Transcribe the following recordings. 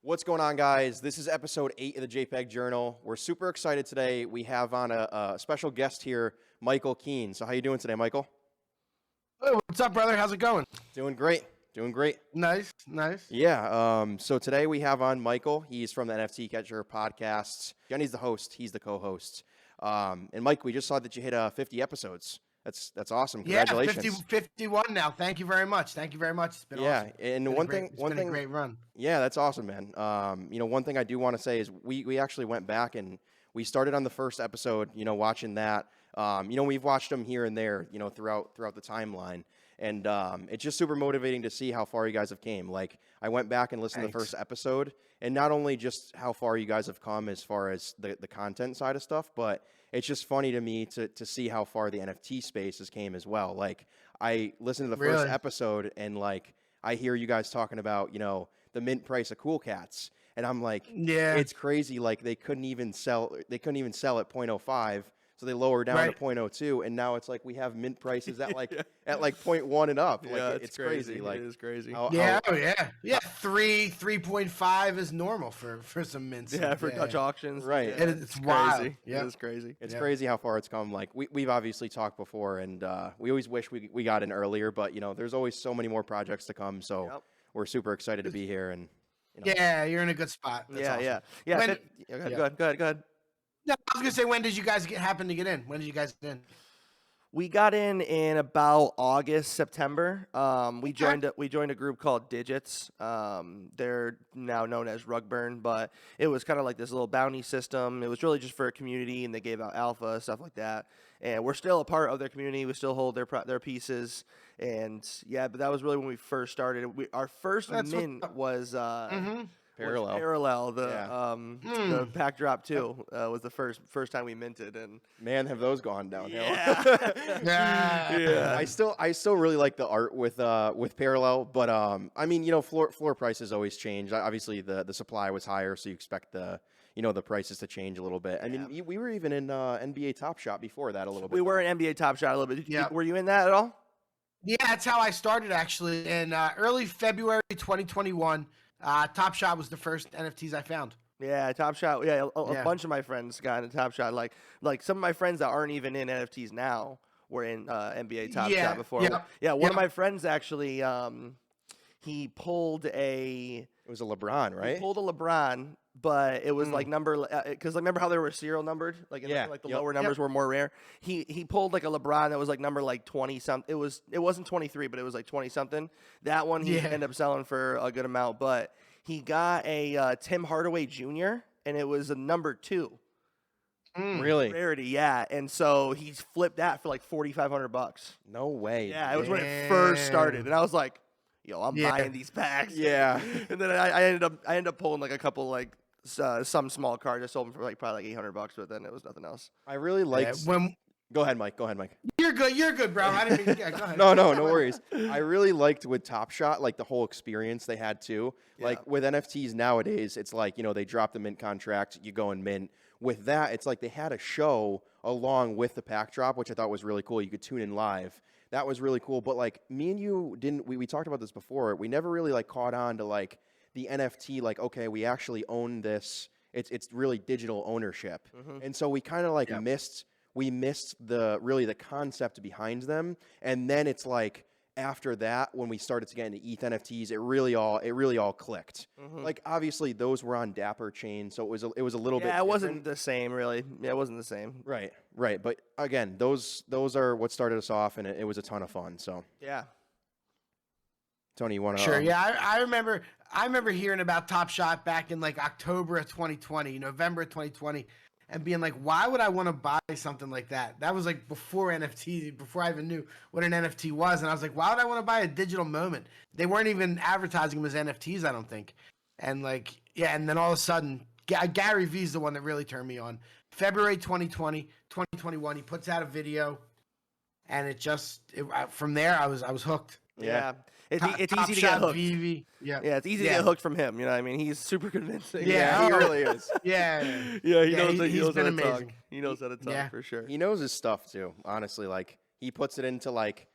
What's going on, guys? This is episode 8 of the Jpeg Journal. We're super excited today. We have on a special guest here, Michael Keene. So how you doing today, Michael? Hey, what's up, brother? How's it going? Doing great. Doing great. Nice. Yeah. So today we have on Michael. He's from the NFT Catcher Podcast. Jenny's the host. He's the co-host. And Mike, we just saw that you hit 50 episodes. That's awesome. Congratulations. Yeah, 51 now. Thank you very much. It's been awesome. And It's been a great run. Yeah, that's awesome, man. One thing I do want to say is we actually went back and we started on the first episode, watching that. We've watched them here and there, throughout the timeline. And it's just super motivating to see how far you guys have came. Like, I went back and listened to the first episode, and not only just how far you guys have come as far as the content side of stuff, but it's just funny to me to see how far the NFT space has came as well. Like, I listened to the first episode, and like, I hear you guys talking about, the mint price of Cool Cats, and I'm like, yeah, it's crazy. Like, they couldn't even sell at 0.05. So they lowered down to 0.02, and now it's like we have mint prices at like at like 0.1 and up. Like, yeah, it's crazy. Like, it is crazy. 3.5 is normal for some mints. Yeah, for Dutch auctions. Right. Yeah, it's wild. Yeah, it's crazy. It's crazy how far it's come. Like, we've obviously talked before, and we always wish we got in earlier, but there's always so many more projects to come. So we're super excited to be here, and yeah, you're in a good spot. That's awesome. Yeah. Go ahead. No, I was gonna say, when did you guys happen to get in? When did you guys get in? We got in about August, September. We joined a group called Digits. They're now known as Rugburn, but it was kind of like this little bounty system. It was really just for a community, and they gave out alpha, stuff like that. And we're still a part of their community. We still hold their pieces. And yeah, but that was really when we first started. Our first mint was Parallel. The pack drop too was the first time we minted, and man, have those gone downhill. Yeah. I still really like the art with Parallel, but floor prices always change. Obviously, the supply was higher, so you expect the prices to change a little bit. I mean, we were even in NBA Top Shot before that a little bit. We were in NBA Top Shot a little bit. Were you in that at all? Yeah, that's how I started, actually. In early February 2021. Top Shot was the first NFTs I found. Yeah, Top Shot. Yeah, a bunch of my friends got into Top Shot. Like some of my friends that aren't even in NFTs now were in NBA Top Shot before. One of my friends actually, he pulled It was a LeBron, right? He pulled a LeBron, but it was like because remember how they were serial numbered? Like the lower numbers were more rare. He pulled like a LeBron that was like number like 20 something. It wasn't 23, but it was like 20 something. That one he ended up selling for a good amount, but he got a Tim Hardaway Jr. and it was a number 2. Really? Rarity, yeah. And so he flipped that for like $4,500. No way. Yeah, it was when it first started, and I was like, yo, I'm buying these packs. Yeah. And then I ended up pulling like a couple like some small cards. I sold them for like probably like $800, but then it was nothing else. I really liked Go ahead, Mike. You're good, bro. I didn't mean go ahead. No worries. I really liked with Top Shot, like the whole experience they had too. Like with NFTs nowadays, it's like, they drop the mint contract, you go and mint. With that, it's like they had a show along with the pack drop, which I thought was really cool. You could tune in live. That was really cool. But like me and you we talked about this before. We never really like caught on to like the NFT, like, okay, we actually own this. It's really digital ownership. Mm-hmm. And so we kind of like missed the concept behind them. And then it's like after that, when we started to get into ETH NFTs, it really all clicked. Mm-hmm. Like, obviously those were on Dapper chain, so it was a little bit different. It wasn't the same, really. Yeah, it wasn't the same. Right. But again, those are what started us off, and it was a ton of fun. So yeah. Tony, you want to? Sure. Yeah, I remember hearing about Top Shot back in like October of 2020, November of 2020. And being like, why would I want to buy something like that? That was like before NFT, before I even knew what an NFT was. And I was like, why would I want to buy a digital moment? They weren't even advertising them as NFTs, I don't think. And like, and then all of a sudden, Gary Vee's the one that really turned me on. February 2021, he puts out a video, and from there, I was hooked. Yeah. It's easy to get hooked. Yeah, it's easy to get hooked from him. You know what I mean? He's super convincing. Yeah, he really is. Yeah, he knows how to talk. He knows how to talk for sure. He knows his stuff too. Honestly, like he puts it into like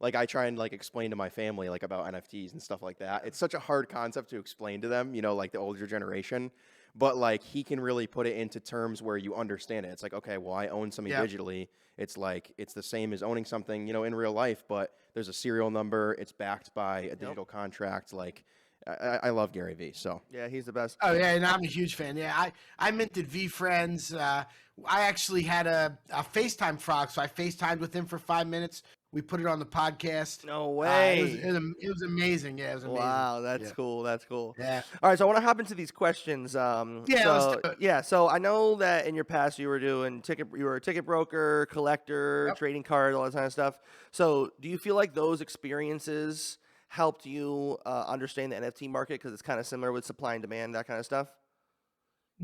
like I try and like explain to my family like about NFTs and stuff like that. It's such a hard concept to explain to them, like the older generation. But like he can really put it into terms where you understand it. It's like, okay, well, I own something digitally. It's like it's the same as owning something, in real life, but there's a serial number. It's backed by a digital contract. Like I love Gary Vee. So Yeah, he's the best. Oh yeah, and I'm a huge fan. Yeah, I minted V Friends. I actually had a FaceTime frog, so I FaceTimed with him for 5 minutes. We put it on the podcast. No way. It was amazing. Yeah, it was amazing. Wow, that's cool. That's cool. Yeah. All right, so I want to hop into these questions. let's So, do it. yeah. So I know that in your past you were you were a ticket broker, collector, trading cards, all that kind of stuff. So do you feel like those experiences helped you understand the NFT market because it's kind of similar with supply and demand, that kind of stuff?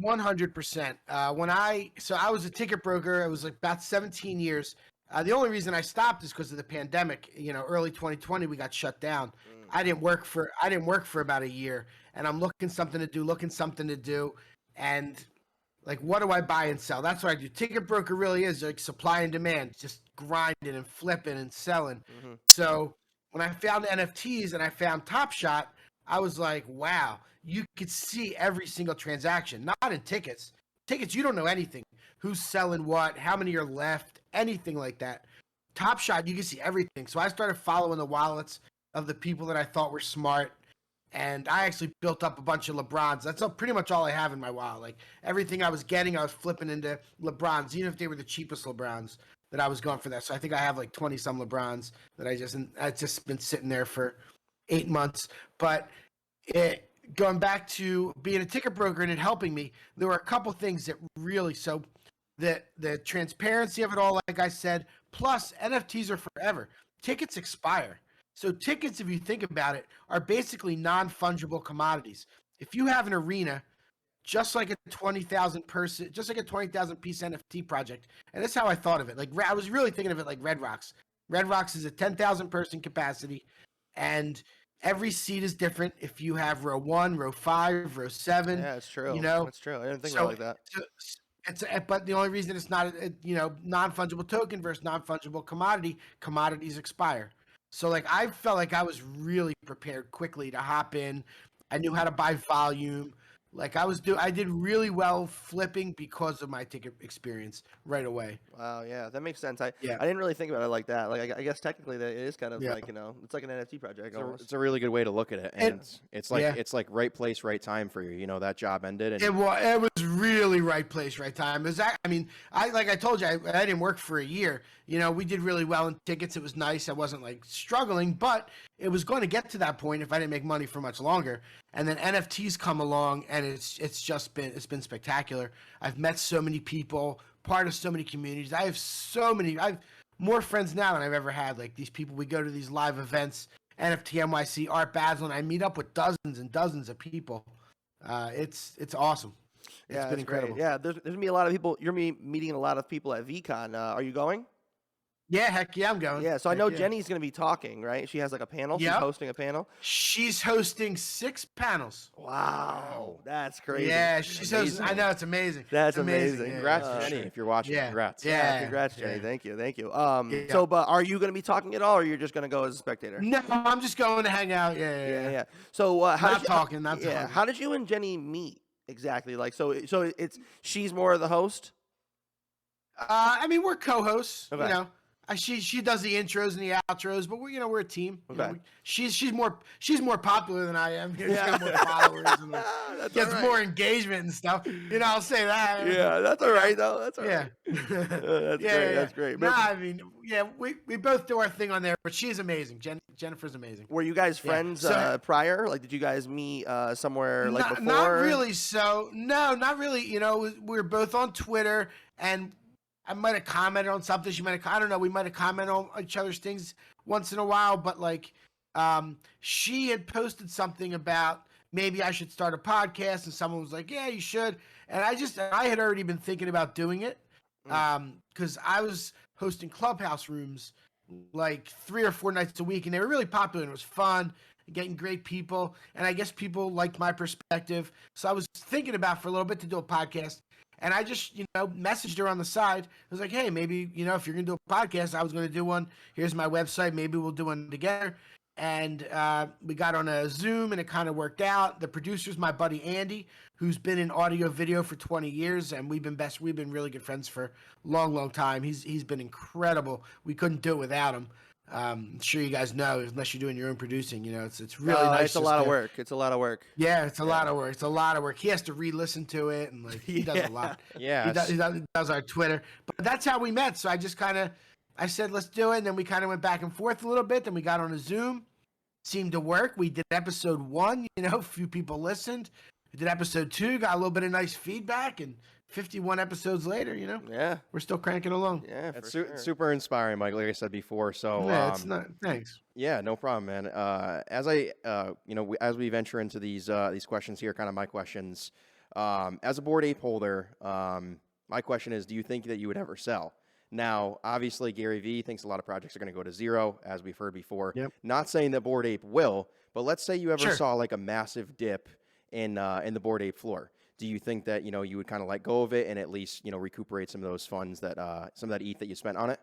100%. I was a ticket broker. It was like about 17 years. The only reason I stopped is because of the pandemic. Early 2020, we got shut down. I didn't work for about a year, and I'm looking something to do, and like, what do I buy and sell? That's what I do. Ticket broker really is like supply and demand, just grinding and flipping and selling. So when I found NFTs and I found Top Shot, I was like, wow, you could see every single transaction. Not in tickets. Tickets, you don't know anything. Who's selling what, how many are left, anything like that. Top Shot, you can see everything. So I started following the wallets of the people that I thought were smart, and I actually built up a bunch of LeBrons. That's pretty much all I have in my wallet. Like, everything I was getting, I was flipping into LeBrons, even if they were the cheapest LeBrons that I was going for that. So I think I have like 20-some LeBrons that I've just been sitting there for 8 months. But going back to being a ticket broker and it helping me, there were a couple things that really, so the transparency of it all, like I said, plus NFTs are forever. Tickets expire. So tickets, if you think about it, are basically non-fungible commodities. If you have an arena, just like a 20,000 piece NFT project, and that's how I thought of it. Like, I was really thinking of it like Red Rocks. Red Rocks is a 10,000 person capacity, and every seat is different. If you have row 1, row 5, row 7, Yeah, it's true. It's true. I didn't think about it like that. But the only reason it's not a non-fungible token versus non-fungible commodity, commodities expire. So like, I felt like I was really prepared quickly to hop in. I knew how to buy volume. Like, I did really well flipping because of my ticket experience right away. Wow, yeah, that makes sense. I didn't really think about it like that. Like, I guess technically that it is kind of like, it's like an NFT project almost. It's a really good way to look at it, and it's like right place, right time for you. That job ended, and it was really right place, right time. Like I told you, I didn't work for a year. We did really well in tickets. It was nice. I wasn't like struggling, but it was going to get to that point if I didn't make money for much longer. And then NFTs come along, and it's been spectacular. I've met so many people, part of so many communities. I have more friends now than I've ever had. Like, these people, we go to these live events, NFT NYC, Art Basel, and I meet up with dozens and dozens of people. It's awesome. It's been incredible. Great. Yeah, there's gonna be a lot of people. You're meeting a lot of people at VEECON. Are you going? Yeah, heck yeah, I'm going. Yeah, so I know Jenny's going to be talking, right? She has like a panel. She's hosting a panel. She's hosting 6 panels. Wow, that's crazy. Yeah, she's hosting. I know, it's amazing. That's amazing. Congrats, Jenny, if you're watching. Yeah. Congrats. Yeah, congrats, Jenny. Thank you. So, but are you going to be talking at all, or you're just going to go as a spectator? No, I'm just going to hang out. Yeah. So, not talking. How did you and Jenny meet exactly? Like, so she's more of the host. We're co-hosts. Okay. She does the intros and the outros, but we're a team. Okay. She's more popular than I am. She's got more followers and gets more engagement and stuff. I'll say that. Yeah, that's all right though. That's all right. Great. That's great. We both do our thing on there, but she's amazing. Jennifer's amazing. Were you guys friends prior? Like, did you guys meet somewhere before? Not really. So no, not really. We were both on Twitter, and I might have commented on something. She might have, I don't know. We might have commented on each other's things once in a while, but like, she had posted something about maybe I should start a podcast, and someone was like, yeah, you should. And I had already been thinking about doing it. Cause I was hosting Clubhouse rooms like 3 or 4 nights a week, and they were really popular, and it was fun. getting great people, and I guess people liked my perspective. So I was thinking about for a little bit to do a podcast, and I just, messaged her on the side. I was like, hey, maybe, if you're going to do a podcast, I was going to do one. Here's my website. Maybe we'll do one together. And we got on a Zoom, and it kind of worked out. The producer's my buddy Andy, who's been in audio video for 20 years, and we've been really good friends for a long, long time. He's been incredible. We couldn't do it without him. I'm sure you guys know, unless you're doing your own producing, it's really nice. It's a lot of work. It's a lot of work. Yeah, it's a lot of work. It's a lot of work. He has to re-listen to it, and he does a lot. Yeah, he does our Twitter. But that's how we met. So I just I said, let's do it. And then we kind of went back and forth a little bit. Then we got on a Zoom. Seemed to work. We did episode 1, a few people listened. We did episode 2, got a little bit of nice feedback, and 51 episodes later, yeah, we're still cranking along. Yeah, it's super inspiring, Mike, like I said before. So yeah, it's not, thanks. Yeah, no problem, man. As as we venture into these questions here, kind of my questions, as a Bored Ape holder, my question is, do you think that you would ever sell? Now, obviously, Gary Vee thinks a lot of projects are going to go to zero, as we've heard before. Yep. Not saying that Bored Ape will, but let's say you ever Sure. saw like a massive dip in the Bored Ape floor. Do you think that you would kind of let go of it and at least recuperate some of those funds that some of that ETH that you spent on it?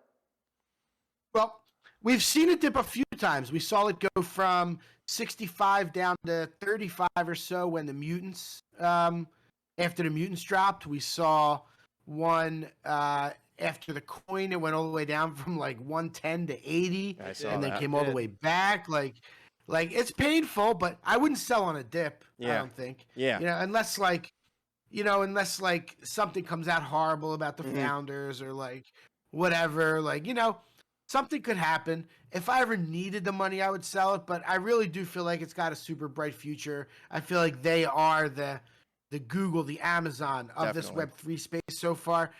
Well, we've seen it dip a few times. We saw it go from 65 down to 35 or so when the mutants, after the mutants dropped. We saw one after the coin, it went all the way down from like 110 to 80, and then came all the way back. Like it's painful, but I wouldn't sell on a dip. Yeah. I don't think. Yeah. Unless something comes out horrible about the founders or whatever, something could happen. If I ever needed the money, I would sell it, but I really do feel like it's got a super bright future. I feel like they are the Google, the Amazon of this Web3 space so far.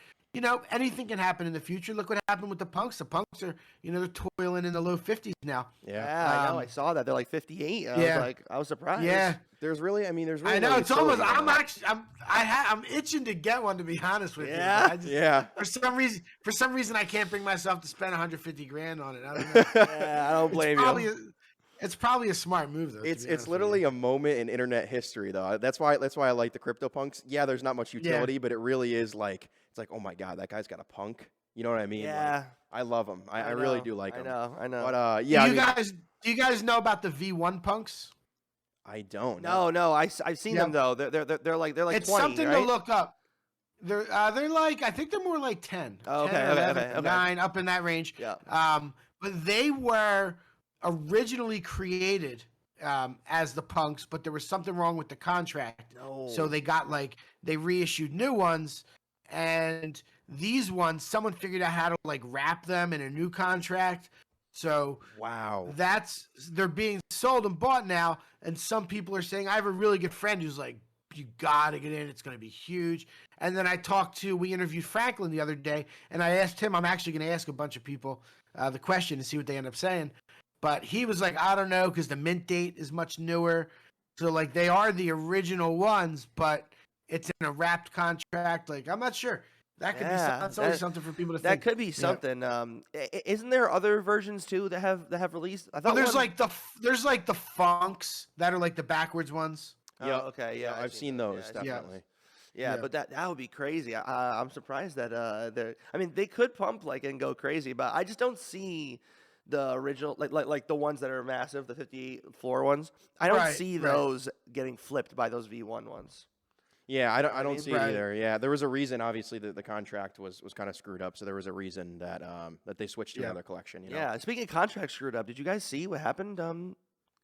Anything can happen in the future. Look what happened with the punks. The punks are, they're toiling in the low 50s now. Yeah, I know. I saw that. They're like 58. I was surprised. Yeah. There's really I know, no it's almost. utility I'm itching to get one, to be honest with you. Yeah. For some reason, I can't bring myself to spend 150 grand on it. I don't know. Yeah, I don't blame you. It's probably a smart move, though. It's literally a moment in internet history, though. That's why I like the CryptoPunks. Yeah, there's not much utility, but it really is it's like, oh my god, that guy's got a punk. You know what I mean? Yeah. I love him. I really do like him. I know. But yeah. Do you guys know about the V1 punks? I don't. No. I've seen them though. They're like it's 20, something right? to look up. They're like, I think they're more like 10. Oh, 10 or 11, 9, up in that range. Yeah. But they were originally created as the punks, but there was something wrong with the contract. No. So they reissued new ones, and these ones, someone figured out how to wrap them in a new contract. So Wow. they're being sold and bought now, and some people are saying, I have a really good friend who's like, you gotta get in, it's gonna be huge. And then we interviewed Franklin the other day, and I asked him, I'm actually gonna ask a bunch of people the question and see what they end up saying. But he was like, I don't know, because the mint date is much newer. So they are the original ones, but it's in a wrapped contract. I'm not sure. That could be that's always something for people to think. That could be something. Isn't there other versions too that have released? I thought there's the funks that are like the backwards ones. Yeah. Okay. Yeah. I've seen those definitely. Yeah, but that would be crazy. I'm surprised that they could pump and go crazy, but I just don't see the original like the ones that are massive, the 58 floor ones. I don't see those getting flipped by those V1 ones. Yeah, I don't see it either. Yeah, there was a reason. Obviously, that the contract was kind of screwed up. So there was a reason that they switched to another collection. Yeah. Speaking of contract screwed up, did you guys see what happened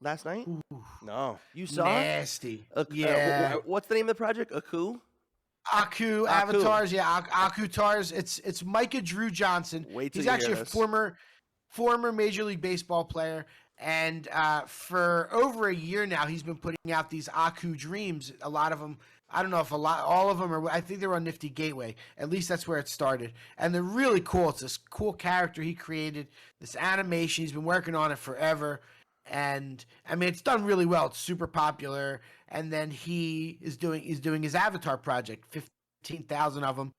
last night? Ooh, No. You saw nasty. it? What's the name of the project? Aku avatars. Yeah, Aku Tars. It's Micah Drew Johnson. He's actually a former Major League Baseball player. And for over a year now, he's been putting out these Aku Dreams. A lot of them, I don't know if all of them are, I think they're on Nifty Gateway. At least that's where it started. And they're really cool. It's this cool character he created, this animation. He's been working on it forever. And I mean, it's done really well. It's super popular. And then he is doing his avatar project, 15,000 of them.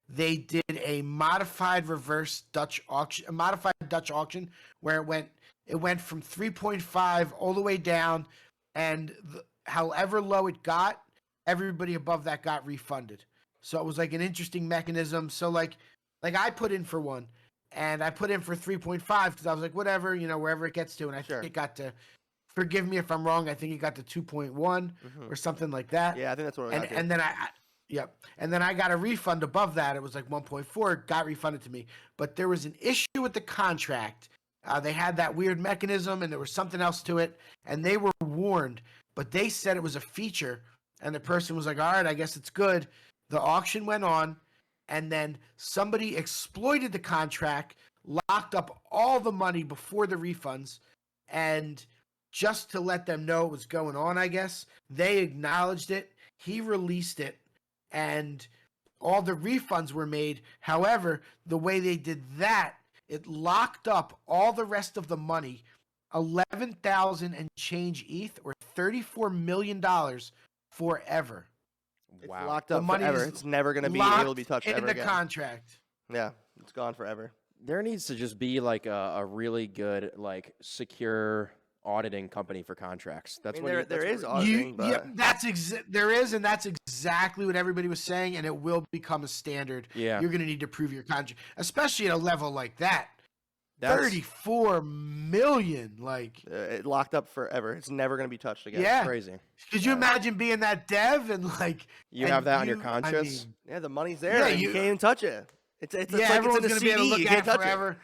They did a modified Dutch auction where it went from 3.5 all the way down, and however low it got, everybody above that got refunded. So it was like an interesting mechanism. So like I put in for one, and I put in for 3.5 because I was like, whatever, wherever it gets to, and I think it got to. Forgive me if I'm wrong. I think it got to 2.1 or something like that. Yeah, I think that's what it got to. And then and then I got a refund above that. It was like 1.4, got refunded to me. But there was an issue with the contract. They had that weird mechanism, and there was something else to it, and they were warned. But they said it was a feature, and the person was like, all right, I guess it's good. The auction went on, and then somebody exploited the contract, locked up all the money before the refunds, and just to let them know what was going on, I guess. They acknowledged it. He released it, and all the refunds were made. However, the way they did that, it locked up all the rest of the money, 11,000 and change ETH, or $34 million forever. It's locked up forever. It's never going to be able to be touched ever again. In the contract. Yeah, it's gone forever. There needs to just be like a really good, like, secure auditing company for contracts. That's what there is auditing. There is, and that's exactly what everybody was saying, and it will become a standard. Yeah, you're going to need to prove your contract, especially at a level like that. 34 million, like it locked up forever. It's never going to be touched again. Yeah, it's crazy. Could you imagine being that dev and like you have that on your conscience? Yeah, the money's there. Yeah, you can't even touch it. It's like everyone's going to be able to look at it forever.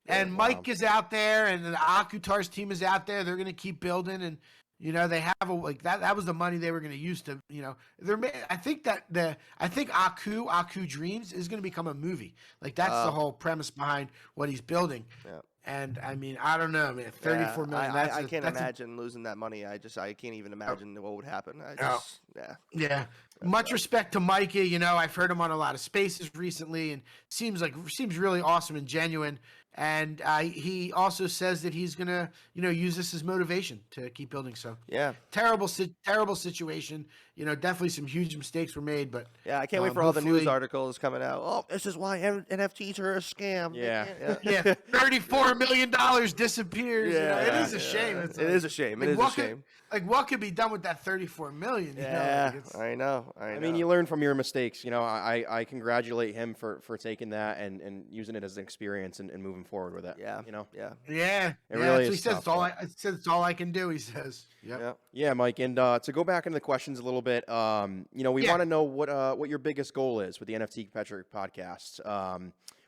And Mike is out there, and the Akutar's team is out there. They're going to keep building, and they have that was the money they were going to use to I think Aku Dreams is going to become a movie. Like that's the whole premise behind what he's building. Yeah. And I mean, I don't know, man. 34 million. I can't imagine losing that money. I can't even imagine what would happen. Yeah. Much respect to Mikey. I've heard him on a lot of spaces recently, and seems really awesome and genuine. And he also says that he's gonna, use this as motivation to keep building. So yeah, terrible situation. Definitely some huge mistakes were made, but yeah, I can't wait for all the news articles coming out. Oh, this is why NFTs are a scam. Yeah, $34 million disappears. Yeah, it is a shame. It is a shame. It is a shame. What could be done with that 34 million? Yeah, I know. I mean, you learn from your mistakes. I congratulate him for taking that and using it as an experience and moving forward with it. Yeah. Yeah. It really is. He says it's all I can do. He says. Yep. Yeah, Mike. And to go back into the questions a little bit, we want to know what your biggest goal is with the NFT Catcher Podcast.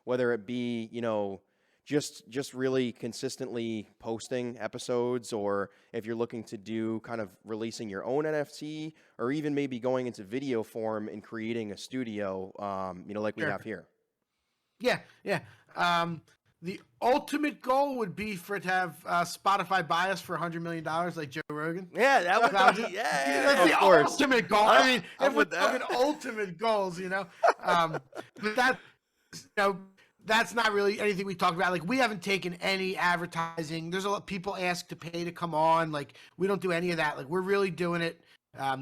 Whether it be just really consistently posting episodes, or if you're looking to do kind of releasing your own NFT, or even maybe going into video form and creating a studio, like we have here. Yeah. The ultimate goal would be for it to have Spotify buy us for $100 million, like Joe Rogan. Yeah, that would be, that's the ultimate goal. I mean, if we're talking ultimate goals, but that's not really anything we talk about. Like, we haven't taken any advertising. There's a lot of people ask to pay to come on. Like, we don't do any of that. Like, we're really doing it.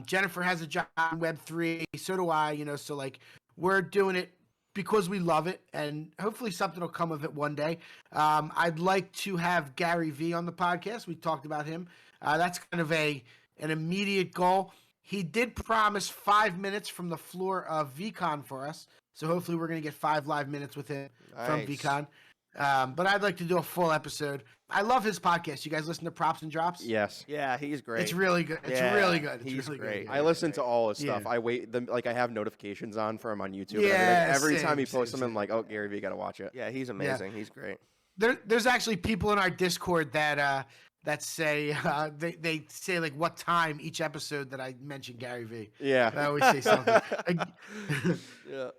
Jennifer has a job in Web3. So do I, so like we're doing it because we love it, and hopefully something will come of it one day. I'd like to have Gary Vee on the podcast. We talked about him. That's kind of an immediate goal. He did promise 5 minutes from the floor of VEECON for us. So hopefully we're going to get 5 live minutes with him from VEECON. But I'd like to do a full episode. I love his podcast. You guys listen to Props and Drops? Yes. Yeah, he's great. It's really good. It's really good. He's really great. Good. I listen to all his stuff. I wait. I have notifications on for him on YouTube. Yeah, every time he posts them, I'm like, oh, Gary Vee, got to watch it. Yeah, he's amazing. Yeah. He's great. There's actually people in our Discord that say they say like what time each episode that I mention Gary Vee. Yeah, I always say something.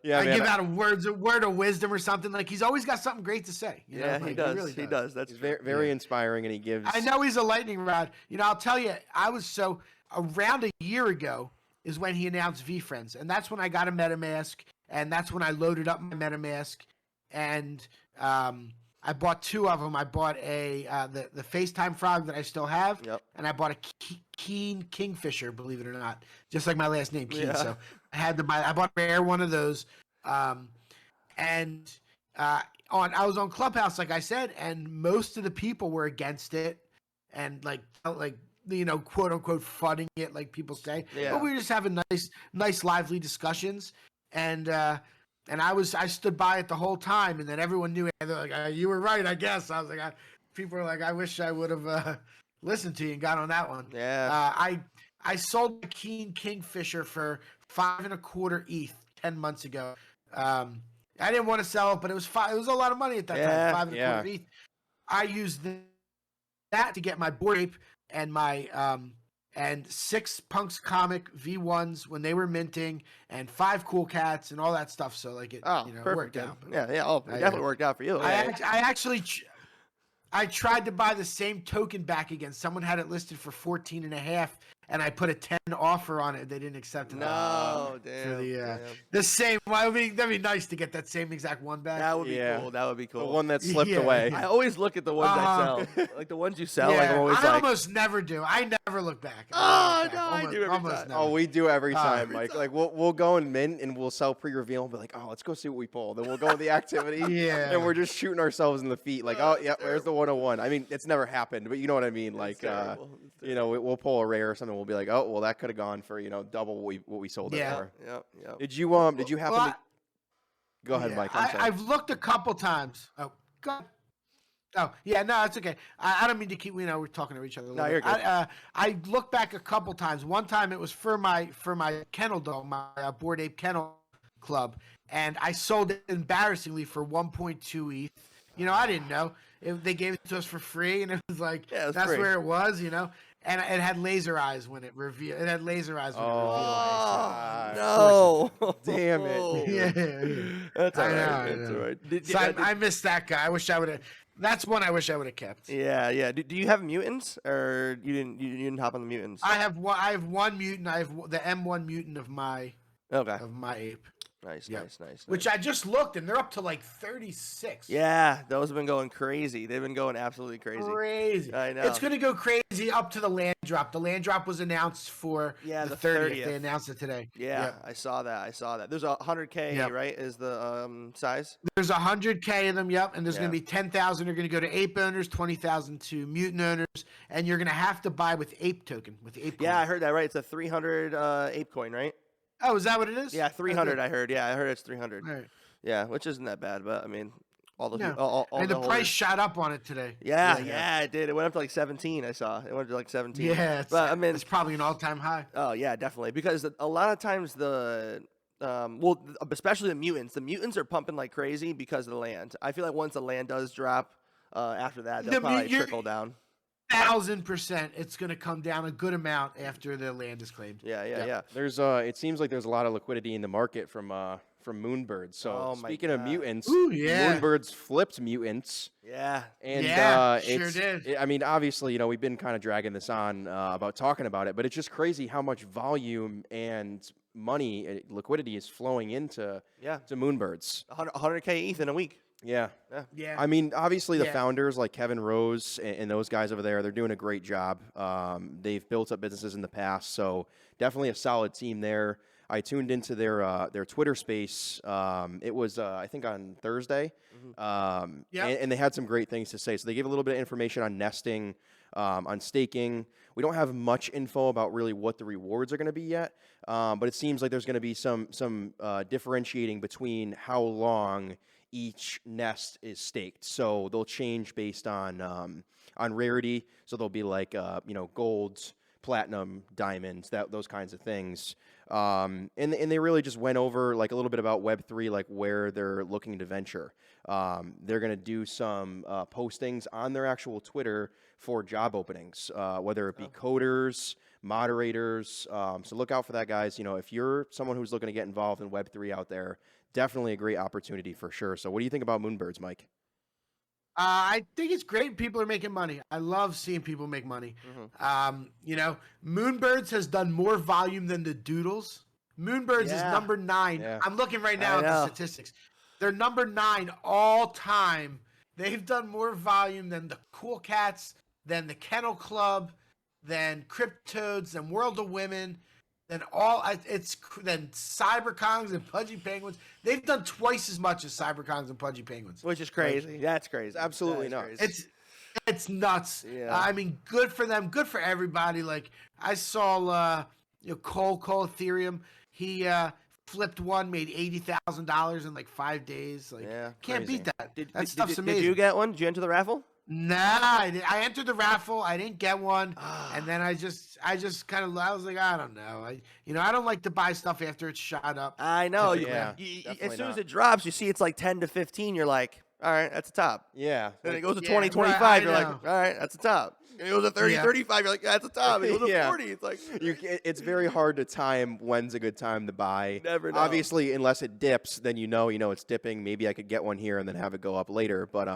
Yeah. I give out a word of wisdom or something. Like, he's always got something great to say. He does. He does. That's very inspiring, and he gives. I know he's a lightning rod. I'll tell you, I was around a year ago is when he announced VeeFriends, and that's when I got a MetaMask, and that's when I loaded up my MetaMask, and I bought 2 of them. I bought the FaceTime frog that I still have, and I bought a Keen Kingfisher, believe it or not, just like my last name, Keen. Yeah. So I had to buy. I bought a rare one of those, and I was on Clubhouse, like I said, and most of the people were against it, and like quote unquote fudding it, like people say. Yeah. But we were just having nice lively discussions, and I stood by it the whole time, and then everyone knew it. They're like, you were right, I guess. I was like, people were like, I wish I would have listened to you and got on that one. Yeah. I sold the Kingfisher for 5.25 ETH 10 months ago. I didn't want to sell it, but it was a lot of money at that time. 5.25 ETH. I used that to get my Bored Ape and my and 6 Punks comic V1s when they were minting, and 5 Cool Cats and all that stuff. So like it, worked out. Yeah. Oh, it definitely worked out for you. I tried to buy the same token back again. Someone had it listed for 14.5, and I put a 10 offer on it. They didn't accept it. No, damn. The same. Well, that'd be nice to get that same exact one back. That would be cool. That would be cool. The one that slipped away. I always look at the ones I sell. Like the ones you sell, like I'm always I almost never do. I never look back. I do every time. Oh, we do every time, Mike. Like we'll go and mint and we'll sell pre-reveal and be like, let's go see what we pull. Then we'll go in the activity. And we're just shooting ourselves in the feet. Like, where's the 101? I mean, it's never happened, but you know what I mean. Like, we'll pull a rare or something. We'll be like, that could have gone for double what we sold it for. Yeah. Did you happen to? Go ahead, Mike. I've looked a couple times. Oh, go. Oh, yeah, no, it's okay. I don't mean to keep. We're talking to each other. No, you're good. I looked back a couple times. One time it was for my kennel dog, my Bored Ape Kennel Club, and I sold it embarrassingly for 1.2 ETH. I didn't know. They gave it to us for free, and it was like, that's free. where it was, And it had laser eyes when it revealed. It had laser eyes when it revealed. No. Damn it. Yeah. That's all right. That's all right. I missed that guy. I wish I would have. That's one I wish I would have kept. Yeah. Do you have mutants, or you didn't hop on the mutants? I have one mutant. I have the M1 mutant of my ape. Nice. Which I just looked, and they're up to like 36. Yeah, those have been going crazy. They've been going absolutely crazy. I know. It's going to go crazy up to the land drop. The land drop was announced for the 30th. They announced it today. Yeah, I saw that. There's 100K, right, is the size? There's 100K of them, and there's going to be 10,000 are going to go to ape owners, 20,000 to mutant owners, and you're going to have to buy with ape token, with ape coin. I heard that, right? It's a 300 ape coin, right? Oh, is that what it is? Yeah, 300. I heard. Yeah, I heard it's 300. Right. Yeah, which isn't that bad, but I mean, all the the price shot up on it today. Yeah, it did. It went up to like 17. I saw it went to like 17. Yeah, but I mean, it's probably an all-time high. Oh yeah, definitely. Because a lot of times especially the mutants are pumping like crazy because of the land. I feel like once the land does drop, after that they'll probably trickle down. 1,000%, it's going to come down a good amount after the land is claimed. Yeah. There's it seems like there's a lot of liquidity in the market from MOONBIRDS. So speaking of mutants, MOONBIRDS flipped mutants. Yeah. And sure did. I mean, obviously, we've been kind of dragging this on about talking about it, but it's just crazy how much volume and money, liquidity is flowing into to MOONBIRDS. 100K ETH in a week. Yeah. Yeah. I mean, obviously the founders like Kevin Rose and those guys over there, they're doing a great job. They've built up businesses in the past, so definitely a solid team there. I tuned into their Twitter space. It was I think on Thursday, and they had some great things to say. So they gave a little bit of information on nesting, on staking. We don't have much info about really what the rewards are going to be yet, but it seems like there's going to be some differentiating between how long each nest is staked. So they'll change based on rarity. So they'll be like golds, platinum, diamonds, those kinds of things. And they really just went over like a little bit about Web3, like where they're looking to venture. They're going to do some postings on their actual Twitter for job openings, whether it be coders, moderators. So look out for that, guys. If you're someone who's looking to get involved in Web3 out there, definitely a great opportunity for sure. So what do you think about MOONBIRDS, Mike? I think it's great. People are making money. I love seeing people make money. MOONBIRDS has done more volume than the Doodles. MOONBIRDS is number 9. Yeah. I'm looking right now at the statistics. They're number 9 all time. They've done more volume than the Cool Cats, than the Kennel Club, than Cryptoads, than World of Women. then then Cyberkongs and Pudgy Penguins. They've done twice as much as Cyberkongs and Pudgy Penguins, which is crazy. That's crazy. Absolutely That is nuts. crazy. It's nuts. Yeah. I mean, good for them. Good for everybody. Like I saw, Cole Ethereum. He flipped one, made $80,000 in like 5 days. Like, can't crazy. beat that. That stuff's amazing. Did you get one? Did you enter the raffle? Nah, I entered the raffle. I didn't get one, and then I just kind of, I was like, I don't know. I don't like to buy stuff after it's shot up. I know. Yeah, As soon as it drops, you see it's like 10 to 15. You're like, all right, that's the top. Yeah. Then it goes to Yeah, 20, right, 25. I You're like, know. all right, that's the top. It goes to 30, Yeah. 35. You're like, that's the top. It goes to Yeah. 40. It's like, It's very hard to time when's a good time to buy. Never know. Obviously, unless it dips, then you know it's dipping. Maybe I could get one here and then have it go up later. But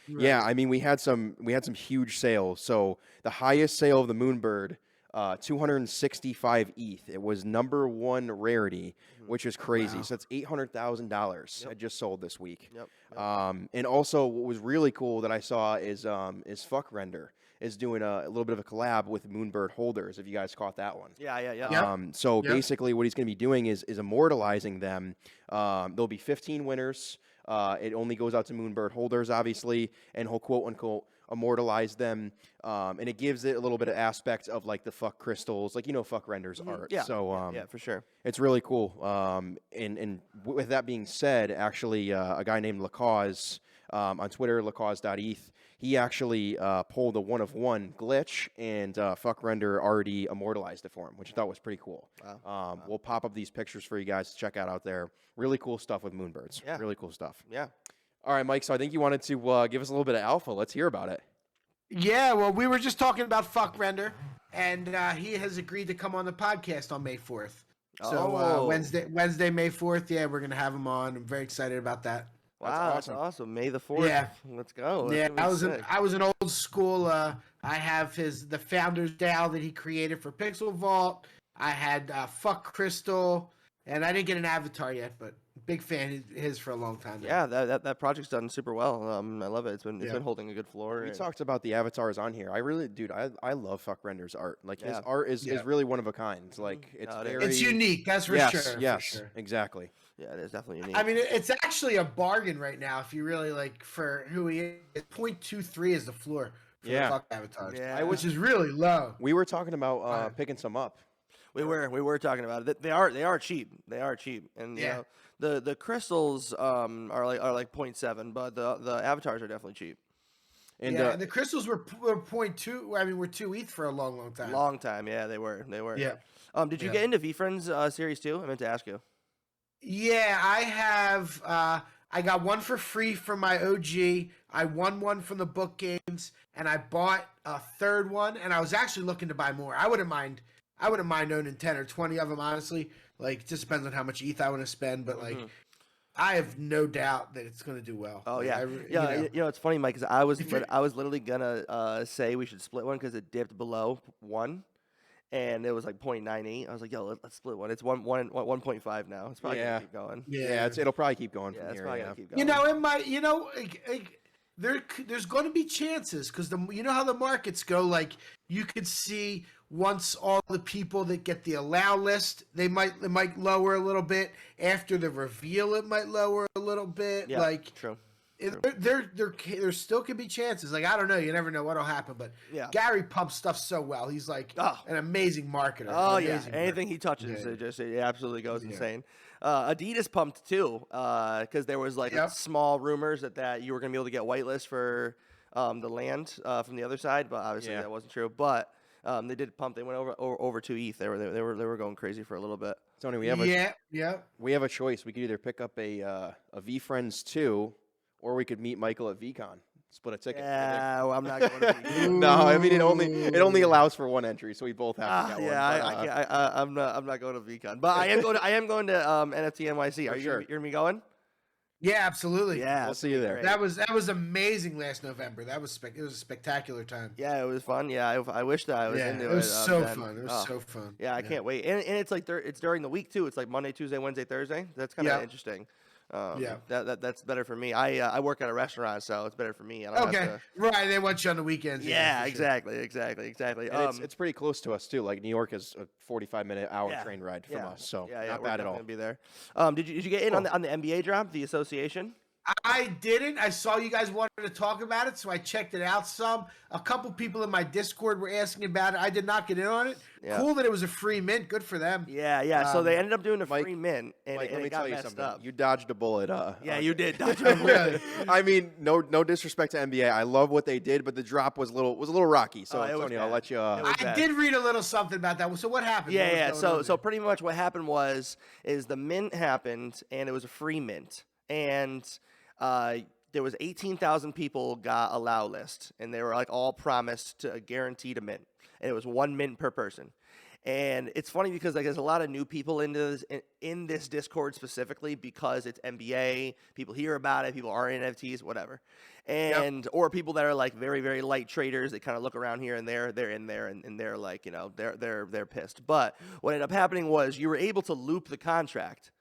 yeah, I mean, we had some huge sales. So the highest sale of the Moonbird, 265 ETH. It was number one rarity, which is crazy. Wow. So it's $800,000 had just sold this week. Yep. And also, what was really cool that I saw is Fuck Render is doing a little bit of a collab with Moonbird holders. If you guys caught that one. yeah. Yep. So Yep. basically, what he's going to be doing is immortalizing them. There'll be 15 winners. It only goes out to Moonbird holders, obviously, and he'll quote unquote immortalize them. And it gives it a little bit of aspect of like the fuck crystals, like fuck renders art. Yeah. So Yeah, for sure. it's really cool. And with that being said, actually, a guy named Lacause on Twitter, lacause.eth, he actually pulled a 1-of-1 glitch, and Fuck Render already immortalized it for him, which I thought was pretty cool. Wow. We'll pop up these pictures for you guys to check out there. Really cool stuff with Moonbirds. Yeah. Really cool stuff. Yeah. All right, Mike, so I think you wanted to give us a little bit of alpha. Let's hear about it. Yeah, well, we were just talking about Fuck Render, and he has agreed to come on the podcast on May 4th. So Oh. Wednesday, May 4th, yeah, we're going to have him on. I'm very excited about that. Wow, that's awesome. May the 4th. Yeah. Let's go. Yeah, That's gonna be sick. I was an old school. I have the founder's DAO that he created for Pixel Vault. I had Fuck Crystal, and I didn't get an avatar yet, but big fan of his for a long time now. Yeah, that project's done super well. I love it. It's been holding a good floor. We and- talked about the avatars on here. I really, dude, I love Fuck Render's art. Like, his Yeah. art is really one of a kind. It's like, it's No, it is. very... It's unique, that's for yes, sure. Yes, for sure. exactly. Yeah, it is definitely unique. I mean, it's actually a bargain right now if you really like for who he is. 0.23 is the floor for Yeah. the Fuck avatars, Yeah. which is really low. We were talking about picking some up. we were talking about it. They are cheap. They are cheap, and Yeah. the crystals are like 0.7, but the avatars are definitely cheap. And yeah, the crystals were 0.2. I mean, were 2 ETH for a long time. Long time, yeah, they were. Yeah. Did you Yeah. get into VFriends series 2? I meant to ask you. Yeah, I have. I got one for free from my OG. I won one from the book games, and I bought a third one. And I was actually looking to buy more. I wouldn't mind owning 10 or 20 of them. Honestly, like, it just depends on how much ETH I want to spend. But like, I have no doubt that it's going to do well. Oh Like, yeah, you know. It's funny, Mike, because I was literally gonna say we should split one because it dipped below 1, and it was like 0.98. I was like, yo, let's split one. It's 1.5 now. It's probably gonna keep going. yeah, it'll probably keep going Yeah, from it's here. probably Yeah. gonna keep going. You know, it might. You know, there's going to be chances because you know how the markets go. Like, you could see once all the people that get the allow list, it might lower a little bit. After the reveal, it might lower a little bit. Yeah, Like, true. there still could be chances. Like, I don't know. You never know what'll happen. But Yeah. Gary pumps stuff so well. He's like an amazing marketer. Oh an yeah, amazing anything he touches, Yeah. it absolutely goes insane. Adidas pumped too, because there was like small rumors that you were gonna be able to get whitelist for the land from the other side, but obviously that wasn't true. But they did pump. They went over to ETH. They were going market for a little bit. Tony, we have we have a choice. We could either pick up a VFriends 2, or we could meet Michael at VEECON. Split a ticket. Yeah, well, I'm not going to be. No, I mean it only allows for one entry, so we both have to get one. Yeah, I'm not going to VEECON, but I am going to NFT NYC. Are you gonna be going? Yeah, absolutely. Yeah, We'll see you there. That was amazing last November. It was a spectacular time. Yeah, it was fun. Yeah, I wish that I was into it. It was so then. fun. It was so fun. Yeah, I can't wait. And it's like it's during the week too. It's like Monday, Tuesday, Wednesday, Thursday. That's kind of interesting. That's better for me. I work at a restaurant, so it's better for me. I don't have to, Right. They want you on the weekends. yeah, for sure. exactly. And it's pretty close to us too. Like New York is a 45-minute hour train ride from us, so not bad at all. Be there. Did you get in on the NBA drop, the association? I didn't. I saw you guys wanted to talk about it, so I checked it out some. A couple people in my Discord were asking about it. I did not get in on it. Yeah. Cool that it was a free mint. Good for them. Yeah. So they ended up doing a free mint, and, Mike, and let me it got tell you messed something. up. You dodged a bullet. Yeah, you did. Dodge a bullet. I mean, no disrespect to NBA. I love what they did, but the drop was a little rocky. So, it was Antonio, I'll bad. let you. I did read a little something about that. So what happened? What Yeah. was going on So there? pretty much what happened is the mint happened, and it was a free mint, and there was 18,000 people got a allow list, and they were like all promised to guaranteed a mint, and it was 1 mint per person. And it's funny because like there's a lot of new people into this in this Discord specifically because it's NBA. People hear about it. People are NFTs, whatever, and or people that are like very very light traders. They kind of look around here and there. They're in there and they're like they're pissed. But what ended up happening was you were able to loop the contract.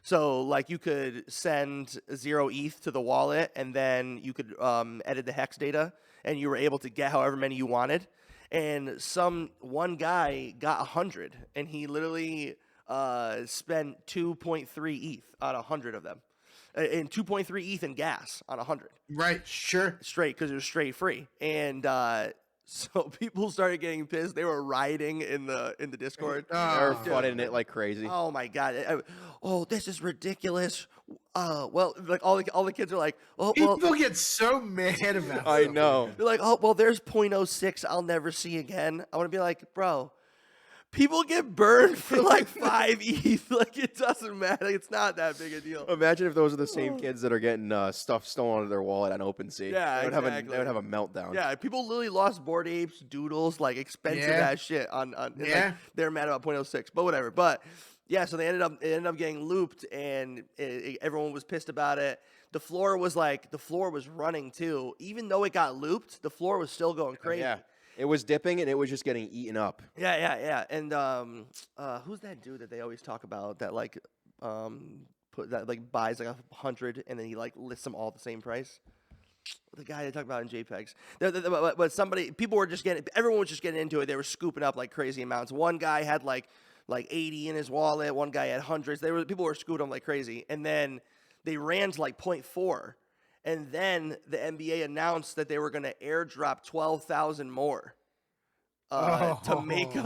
So, like, you could send 0 ETH to the wallet, and then you could edit the hex data, and you were able to get however many you wanted. And one guy got 100, and he literally spent 2.3 ETH on 100 of them, and 2.3 ETH in gas on 100. Right. Sure. Straight, because it was straight free. And so people started getting pissed. They were rioting in the Discord. They're flooding it like crazy. Oh my god! Oh, this is ridiculous. Well, like all the kids are like, oh, well, People get so mad about. I stuff. know. they're like, oh, well, there's 0.06 I'll never see again. I want to be like, bro, people get burned for like 5 ETH. Like it doesn't matter. It's not that big a deal. Imagine if those are the same kids that are getting stuff stolen out of their wallet on OpenSea. Yeah, they would exactly. they would have a meltdown. Yeah, people literally lost Bored Apes, Doodles, like expensive ass shit on and, like, they're mad about 0.06, but whatever. But yeah, so it ended up getting looped, and everyone was pissed about it. The floor was running too, even though it got looped. The floor was still going crazy. Yeah. It was dipping and it was just getting eaten up. Yeah. And who's that dude that they always talk about that like buys like 100 and then he like lists them all at the same price? The guy they talk about in Jpegs. But everyone was just getting into it. They were scooping up like crazy amounts. One guy had like 80 in his wallet. One guy had hundreds. People were scooping them like crazy. And then they ran to like 0.4. And then the NBA announced that they were going to airdrop 12,000 more to make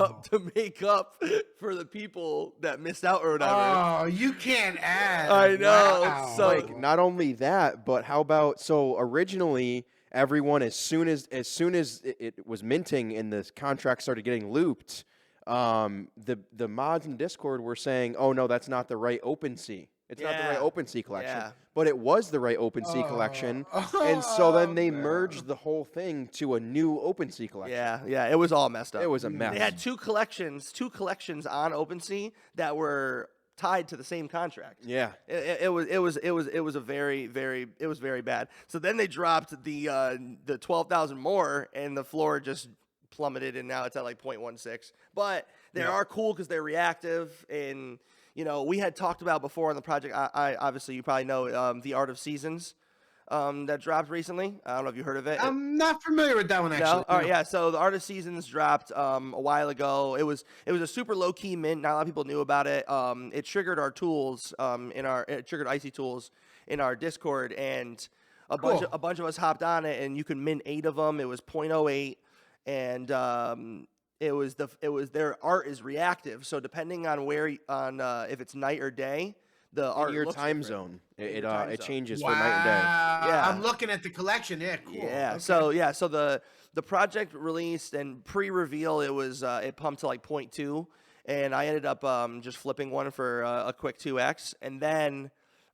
up for the people that missed out or whatever. Oh, you can't add. I know. Wow. So Like, not only that, but how about originally everyone as soon as it was minting and the contract started getting looped, the mods in Discord were saying, "Oh no, that's not the right OpenSea. It's not the right OpenSea collection." Yeah. But it was the right OpenSea collection, and so then they merged the whole thing to a new OpenSea collection. Yeah, it was all messed up. It was a mess. They had two collections on OpenSea that were tied to the same contract. Yeah. It was very bad. So then they dropped the 12,000 more, and the floor just plummeted, and now it's at like 0.16. But they are cool because they're reactive, and we had talked about before on the project. I obviously you probably know the Art of Seasons that dropped recently. I don't know if you heard of it. I'm not familiar with that one actually. No? All right, yeah. So the Art of Seasons dropped a while ago. It was a super low key mint. Not a lot of people knew about it. It triggered our tools it triggered icy tools in our Discord, and a bunch of us hopped on it, and you could mint 8 of them. It was 0.08, and it was their art is reactive. So depending on if it's night or day, the art your looks time different. zone. It zone. changes Wow. for night and day. Yeah. I'm looking at the collection. Yeah, cool. Yeah. Okay. So the project released, and pre-reveal it pumped to like 0.2, and I ended up just flipping one for a quick 2x, and then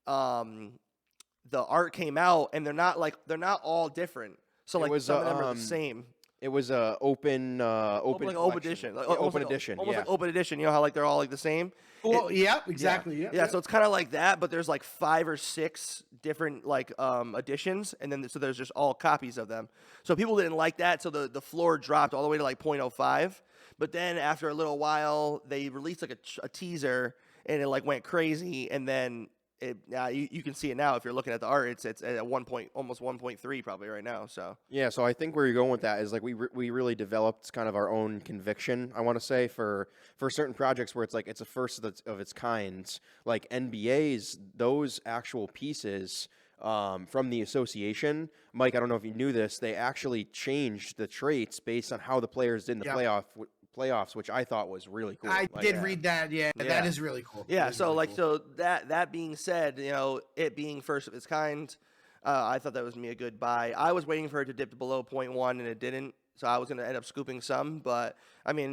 the art came out, and they're not all different. So like some of them are the same. It was a open edition. open edition. Almost Yeah. like open edition. You know how like they're all like the same? Well, yeah, exactly. Yeah, so it's kind of like that, but there's like 5 or 6 different like editions, and then so there's just all copies of them. So people didn't like that, so the floor dropped all the way to like 0.05. But then after a little while, they released like a teaser, and it like went crazy, and then you can see it now if you're looking at the art. It's at almost 1.3 probably right now. So Yeah, so I think where you're going with that is like we really developed kind of our own conviction, I want to say, for certain projects where it's like it's a first of its kind, like NBA's, those actual pieces from the association. Mike, I don't know if you knew this, they actually changed the traits based on how the players did in the playoffs, which I thought was really cool. I did read that. Yeah, that is really cool. Yeah, That is so really like cool. so that being said, it being first of its kind, I thought that was me a good buy. I was waiting for it to dip below 0.1 and it didn't. So I was going to end up scooping some, but I mean,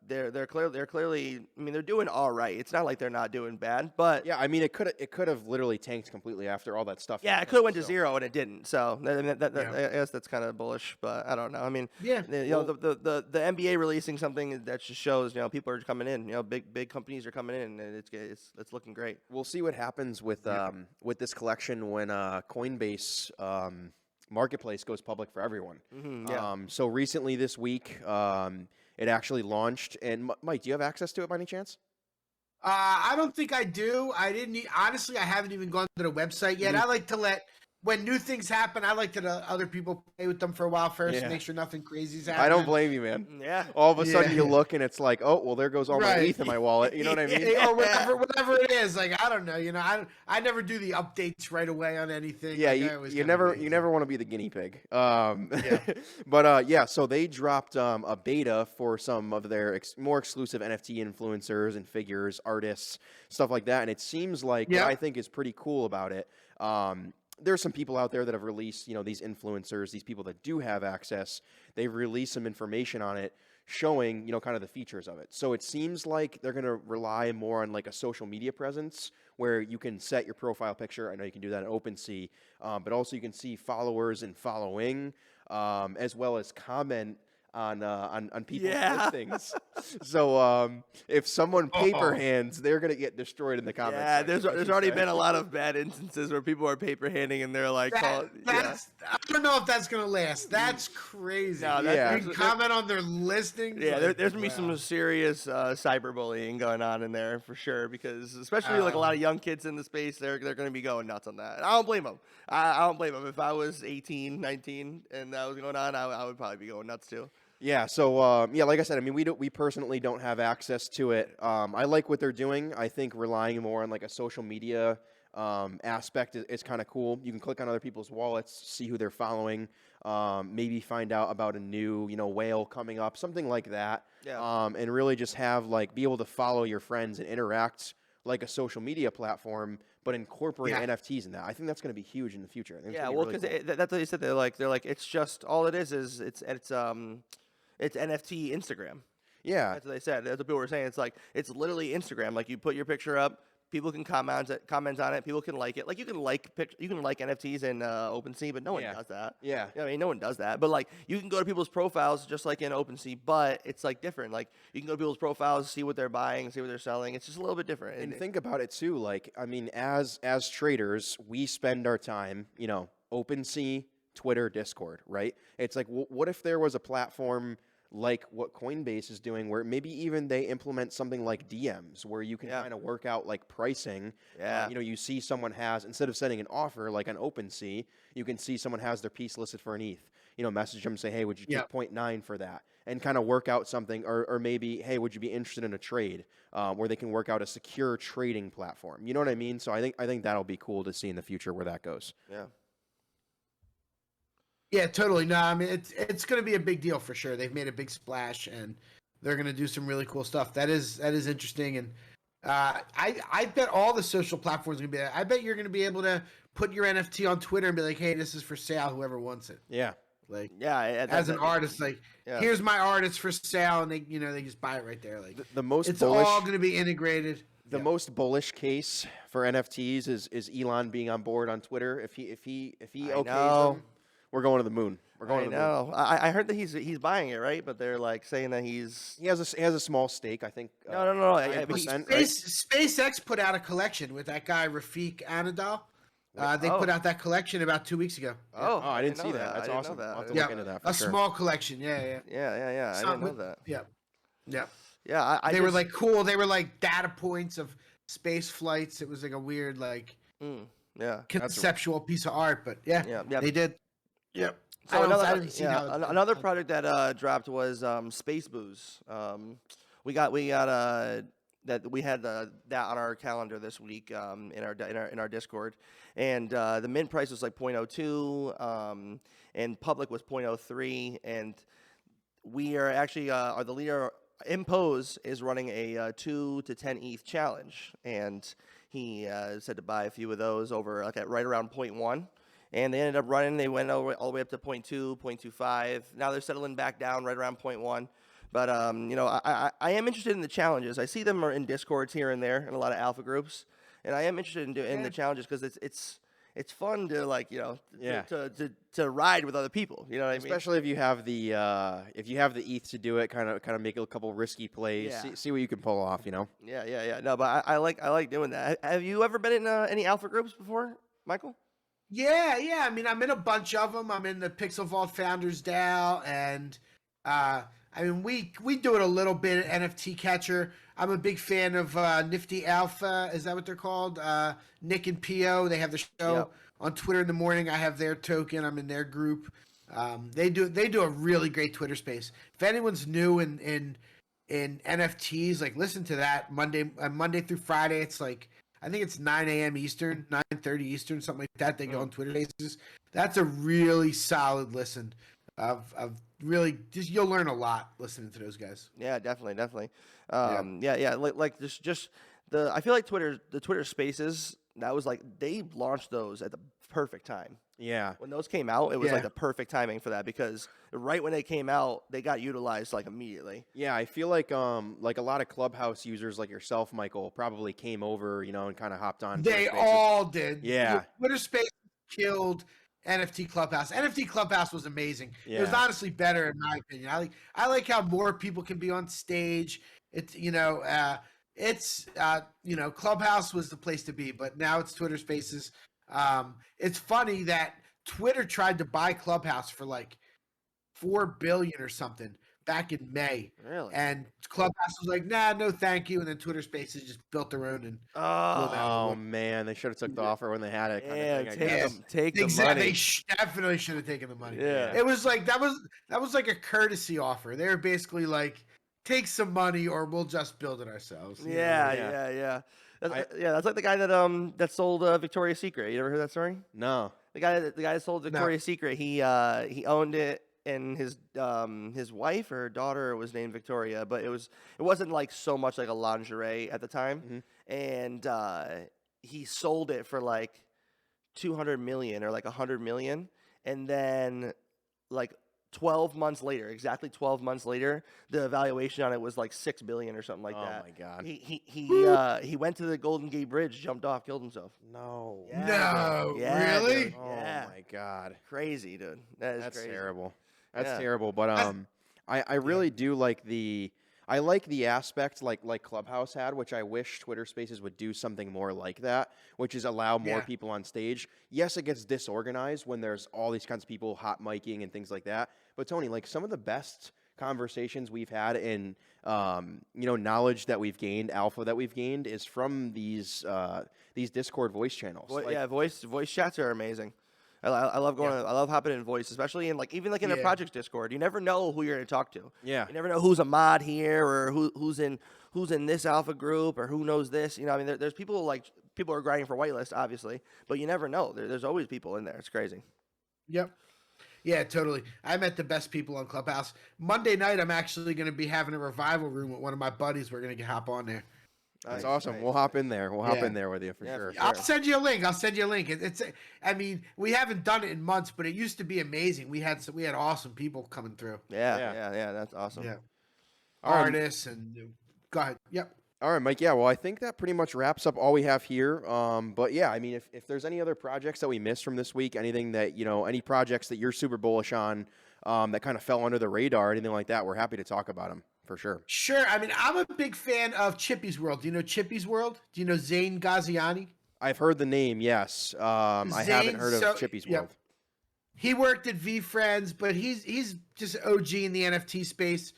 they're clearly. I mean, they're doing all right. It's not like they're not doing bad, but Yeah, I mean, it could have literally tanked completely after all that stuff. yeah, it could have went to zero and it didn't. So I guess that's kind of bullish, but I don't know. I mean, Yeah, the NBA releasing something that just shows people are coming in. Big companies are coming in, and it's looking great. We'll see what happens with this collection when Coinbase Marketplace goes public for everyone. So recently this week, it actually launched. And Mike, do you have access to it by any chance? I don't think I do. Honestly, I haven't even gone to the website yet. I like to when new things happen, I like to let other people play with them for a while first, make sure nothing crazy's happening. I don't blame you, man. Yeah. All of a sudden you look and it's like, oh, well, there goes all my ETH in my wallet. You know what I mean? Or whatever it is. Like, I don't know. I never do the updates right away on anything. Yeah, like, you never want to be the guinea pig. But so they dropped a beta for some of their more exclusive NFT influencers and figures, artists, stuff like that. And it seems like what I think is pretty cool about it. There's some people out there that have released, these influencers, these people that do have access. They've released some information on it showing, kind of the features of it. So it seems like they're going to rely more on like a social media presence where you can set your profile picture. I know you can do that in OpenSea, but also you can see followers and following, as well as comment on people's listings. So if someone paper hands, they're gonna get destroyed in the comments. Yeah, there's already been a lot of bad instances where people are paper handing and they're like, I don't know if that's gonna last. That's crazy. No, you can comment on their listings. Yeah, there's gonna be some serious cyberbullying going on in there for sure, because especially like a lot of young kids in the space, they're gonna be going nuts on that. And I don't blame them. I don't blame them. If I was 18, 19 and that was going on, I would probably be going nuts too. Yeah, so like I said, I mean, we personally don't have access to it. I like what they're doing. I think relying more on like a social media aspect is kind of cool. You can click on other people's wallets, see who they're following, maybe find out about a new whale coming up, something like that. Yeah. And really just be able to follow your friends and interact like a social media platform, but incorporate NFTs in that. I think that's going to be huge in the future. Yeah, well, because that's what they said. They're like it's just all it is it's NFT Instagram. Yeah. That's what they said. That's what people were saying. It's like, it's literally Instagram. Like, you put your picture up, people can comment on it, people can like it. Like, you can like NFTs in OpenSea, but no one does that. Yeah. I mean, no one does that. But like, you can go to people's profiles just like in OpenSea, but it's like different. Like, you can go to people's profiles, see what they're buying, see what they're selling. It's just a little bit different. And think about it too. Like, I mean, as traders, we spend our time, OpenSea, Twitter, Discord, right? It's like, what if there was a platform like what Coinbase is doing, where maybe even they implement something like DMs, where you can kind of work out like pricing. Yeah. You see someone has, instead of sending an offer like on OpenSea, you can see someone has their piece listed for an ETH. Message them, say, hey, would you take 0.9 for that? And kind of work out something, or maybe, hey, would you be interested in a trade? Where they can work out a secure trading platform. You know what I mean? So I think that'll be cool to see in the future where that goes. Yeah. Yeah, totally. No, I mean, it's going to be a big deal for sure. They've made a big splash, and they're going to do some really cool stuff. That is interesting, and I bet all the social platforms are going to be there. I bet you're going to be able to put your NFT on Twitter and be like, hey, this is for sale, whoever wants it. Yeah. Like, as an artist, like, here's my artist for sale, and they just buy it right there. Like, the most it's bullish, all going to be integrated. The most bullish case for NFTs is Elon being on board on Twitter. If he okays them, we're going to the moon. We're going to the moon. I heard that he's buying it, right? But they're like saying that he has a small stake, I think. No. 9%, SpaceX put out a collection with that guy Rafiq Anadol. They put out that collection about 2 weeks ago. Oh, I didn't see that. That's awesome. I'll have to look into that for sure. Small collection. Yeah. I didn't know that. Yeah. Yeah, they were like cool. They were like data points of space flights. It was like a weird, like Yeah. conceptual piece of art, but yeah, Yeah. they did. Yep. So I didn't see how another project that dropped was Space Booze. We had that on our calendar this week in our Discord, and the mint price was like 0.02, and public was 0.03, and we are actually are the leader. Impose is running a 2 to 10 ETH challenge, and he said to buy a few of those over like at right around 0.1. And they ended up running. They went all the way up to 0.2, 0.25. Now they're settling back down right around 0.1. But I am interested in the challenges. I see them in Discords here and there in a lot of alpha groups, and I am interested in the challenges because it's fun to to ride with other people. You know what I mean? Especially if you have the ETH to do it, kind of make a couple risky plays, see what you can pull off. You know? Yeah. No, but I like doing that. Have you ever been in any alpha groups before, Michael? Yeah. I mean, I'm in a bunch of them. I'm in the Pixel Vault Founders DAO, and I mean, we do it a little bit at NFT Catcher. I'm a big fan of Nifty Alpha. Is that what they're called? Nick and Pio. They have the show on Twitter in the morning. I have their token. I'm in their group. They do a really great Twitter space. If anyone's new in NFTs, like listen to that Monday through Friday. It's like I think it's 9 a.m. Eastern, 9:30 Eastern, something like that. They go on Twitter Spaces. That's a really solid listen. Of really just you'll learn a lot listening to those guys. Yeah, definitely. Like just the I feel like the Twitter Spaces, that was like they launched those at the perfect time. Yeah. When those came out, it was like the perfect timing for that because right when they came out, they got utilized like immediately. Yeah, I feel like a lot of Clubhouse users like yourself, Michael, probably came over, and kind of hopped on. They all did. Yeah. Twitter Space killed NFT Clubhouse. NFT Clubhouse was amazing. Yeah. It was honestly better in my opinion. I like how more people can be on stage. It's Clubhouse was the place to be, but now it's Twitter Spaces. It's funny that Twitter tried to buy Clubhouse for like $4 billion or something back in May. Really? And Clubhouse was like, nah, no thank you. And then Twitter Spaces just built their own and oh man, they should have took the offer when they had it. Take the money. They definitely should have taken the money. Yeah. It was like that was like a courtesy offer. They were basically like, take some money or we'll just build it ourselves. Yeah. That's like the guy that sold Victoria's Secret. You ever heard that story? No. The guy that sold Victoria's Secret, he owned it, and his wife or daughter was named Victoria, but it wasn't like so much like a lingerie at the time, and he sold it for like 200 million or like 100 million, and then like 12 months later, exactly 12 months later, the valuation on it was like 6 billion or something like that. Oh my god. He went to the Golden Gate Bridge, jumped off, killed himself. No. No. Yeah, Really? dude. Oh my god. Crazy, dude. That's crazy. Terrible. That's terrible. But I really do like the aspect like Clubhouse had, which I wish Twitter Spaces would do something more like that, which is allow more people on stage. Yes, it gets disorganized when there's all these kinds of people hot micing and things like that. But Tony, like some of the best conversations we've had in knowledge that we've gained, alpha that we've gained, is from these Discord voice channels. Voice chats are amazing. I love going. I love hopping in voice, especially in even in a project Discord. You never know who you're going to talk to. Yeah. You never know who's a mod here or who's in this alpha group or who knows this. I mean, there's people people are grinding for whitelist, obviously, but you never know. There's always people in there. It's crazy. Yep. Yeah, totally. I met the best people on Clubhouse. Monday night, I'm actually going to be having a revival room with one of my buddies. We're going to hop on there. That's awesome. Nice. We'll hop in there. We'll hop in there with you for sure. I'll send you a link. It's. I mean, we haven't done it in months, but it used to be amazing. We had awesome people coming through. Yeah. That's awesome. Yeah. Artists and go ahead. Yep. All right, Mike. Yeah. Well, I think that pretty much wraps up all we have here. But yeah, I mean, if there's any other projects that we missed from this week, anything that any projects that you're super bullish on, that kind of fell under the radar, anything like that, we're happy to talk about them. For sure. Sure. I mean, I'm a big fan of Chippy's World. Do you know Chippy's World? Do you know Zane Ghaziani? I've heard the name, yes. I haven't heard of Chippy's World. He worked at VFriends, but he's just OG in the NFT space.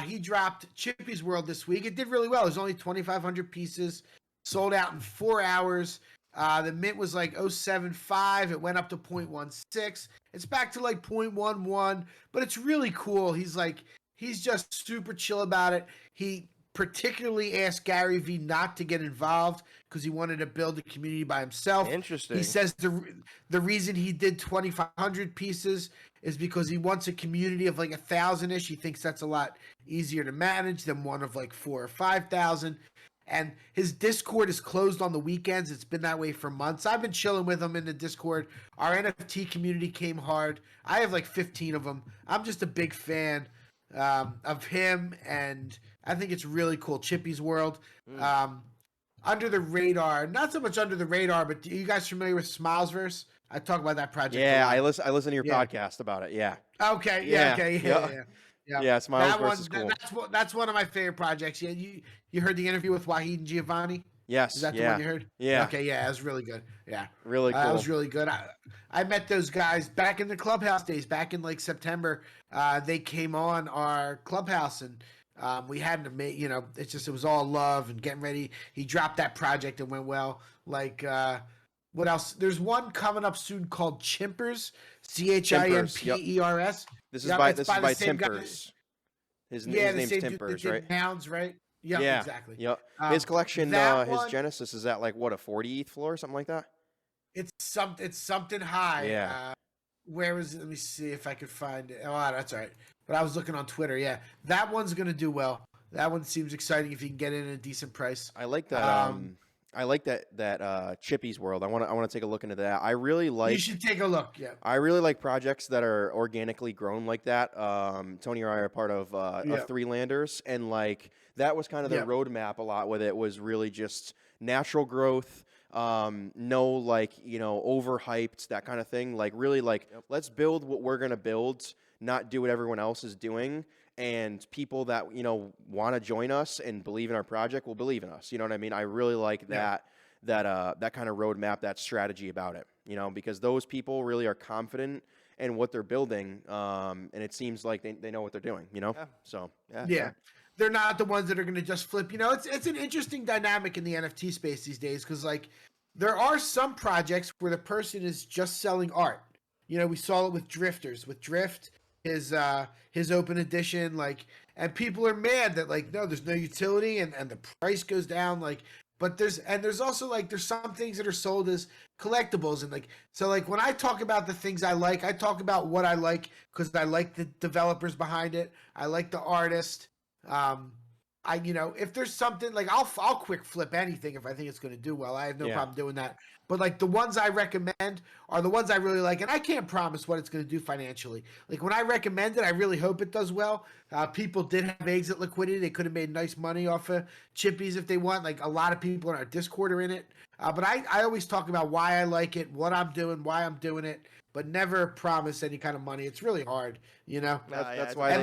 He dropped Chippy's World this week. It did really well. There's only 2,500 pieces. sold out in 4 hours. The mint was like 0.75. It went up to 0.16. It's back to like 0.11, but it's really cool. He's just super chill about it. He particularly asked Gary Vee not to get involved because he wanted to build a community by himself. Interesting. He says the reason he did 2,500 pieces is because he wants a community of like 1,000-ish. He thinks that's a lot easier to manage than one of like 4,000 or 5,000. And his Discord is closed on the weekends. It's been that way for months. I've been chilling with him in the Discord. Our NFT community came hard. I have like 15 of them. I'm just a big fan of him, and I think it's really cool. Chippy's World. Under the radar. Not so much under the radar, but are you guys familiar with Smilesverse? I talk about that project. Yeah, I listen to your podcast about it. Yeah. Okay. Yeah, Smilesverse is cool. That's one of my favorite projects. Yeah, you heard the interview with Wahid and Giovanni? Yes. Is that the one you heard? Yeah. Okay, yeah, it was really good. Yeah. Really cool. That was really good. I met those guys back in the Clubhouse days, back in like September. They came on our Clubhouse, and we had to make, it was all love and getting ready. He dropped that project and went well. Like, what else? There's one coming up soon called Chimpers, Chimpers. Yep. This is by Timpers. His name's Timpers, right? Nouns, right? Yep, yeah, exactly. Yep. His collection, his Genesis is at like what, a 40th floor, something like that. It's something high. Yeah. Where was it? Let me see if I could find it. Oh, that's all right. But I was looking on Twitter. Yeah, that one's gonna do well. That one seems exciting if you can get in at a decent price. I like that. I like that Chippy's World. I want to take a look into that. I really like. You should take a look. Yeah. I really like projects that are organically grown like that. Tony and I are part of Three Landers, and like that was kind of the roadmap. A lot with it was really just natural growth. No like overhyped, that kind of thing. Like really like let's build what we're gonna build, not do what everyone else is doing. And people that want to join us and believe in our project will believe in us. You know what I mean? I really like that kind of roadmap, that strategy about it. Because those people really are confident in what they're building, and it seems like they know what they're doing. So they're not the ones that are going to just flip. It's an interesting dynamic in the NFT space these days because like there are some projects where the person is just selling art. We saw it with Drifters. With Drift. His open edition, like, and people are mad that like no, there's no utility and the price goes down, like, but there's also like there's some things that are sold as collectibles, and like so like when I talk about the things I talk about what I like because I like the developers behind it, I like the artist. If there's something like I'll quick flip anything if I think it's going to do well. I have no problem doing that. But like the ones I recommend are the ones I really like, and I can't promise what it's going to do financially. Like when I recommend it, I really hope it does well. People did have exit liquidity; they could have made nice money off of Chippies if they want. Like a lot of people in our Discord are in it. But I always talk about why I like it, what I'm doing, why I'm doing it, but never promise any kind of money. It's really hard, That's why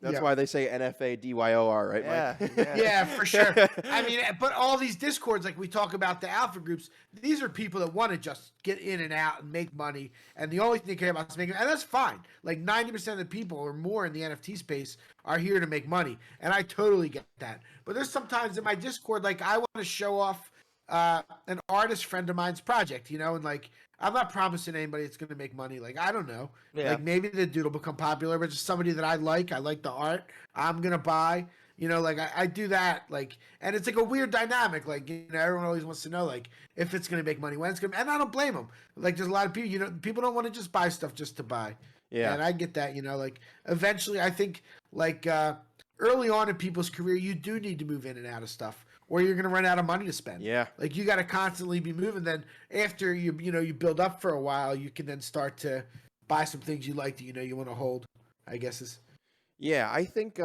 That's why they say NFA DYOR, right, Mike? Yeah, for sure. I mean, but all these Discords, like we talk about the alpha groups, these are people that want to just get in and out and make money, and the only thing they care about is making, and that's fine. Like 90% of the people or more in the NFT space are here to make money, and I totally get that. But there's sometimes in my Discord, like I want to show off an artist friend of mine's project, and like I'm not promising anybody it's going to make money. Like, I don't know. Yeah. Like, maybe the dude will become popular, but just somebody that I like the art, I'm going to buy. Like, I do that. Like, and it's like a weird dynamic. Like, everyone always wants to know, like, if it's going to make money, when it's going to. And I don't blame them. Like, there's a lot of people, people don't want to just buy stuff just to buy. Yeah. And I get that, like, eventually, I think, like, early on in people's career, you do need to move in and out of stuff, or you're going to run out of money to spend. Yeah. Like you got to constantly be moving. Then after you build up for a while, you can then start to buy some things you like that you want to hold, I guess is. Yeah, I think